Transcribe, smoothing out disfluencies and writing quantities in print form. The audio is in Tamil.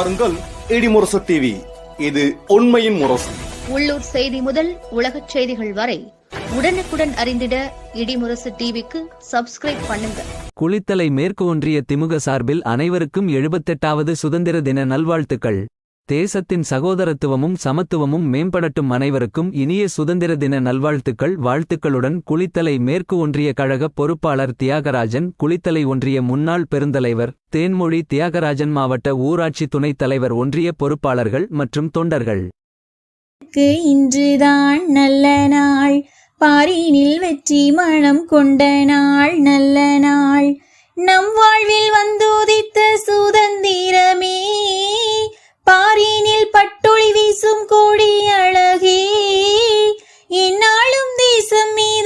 பாருங்கள் இடிமுரசு டிவி. இது உண்மையின் முரசு. உள்ளூர் செய்தி முதல் உலகச் செய்திகள் வரை உடனுக்குடன் அறிந்திட இடிமுரசு டிவிக்கு சப்ஸ்கிரைப் பண்ணுங்க. குளித்தலை மேற்கு ஒன்றிய திமுக சார்பில் அனைவருக்கும் 78வது சுதந்திர தின நல்வாழ்த்துக்கள். தேசத்தின் சகோதரத்துவமும் சமத்துவமும் மேம்படட்டும். அனைவருக்கும் இனிய சுதந்திர தின நல்வாழ்த்துக்கள். வாழ்த்துக்களுடன் குளித்தலை மேற்கு ஒன்றிய கழக பொறுப்பாளர் தியாகராஜன், குளித்தலை ஒன்றிய முன்னாள் பெருந்தலைவர் தேன்மொழி தியாகராஜன், மாவட்ட ஊராட்சி துணைத் தலைவர், ஒன்றிய பொறுப்பாளர்கள் மற்றும் தொண்டர்கள். இன்றுதான் நல்ல நாள், பாரினில் வெற்றி மனம் கொண்ட நாள், நல்ல நாள். நம் வாழ்வில் வந்துதித்த சுதந்திரமே, பாரினில் பட்டொளி வீசும் கோடி அழகே. இந்நாளும் தேசம்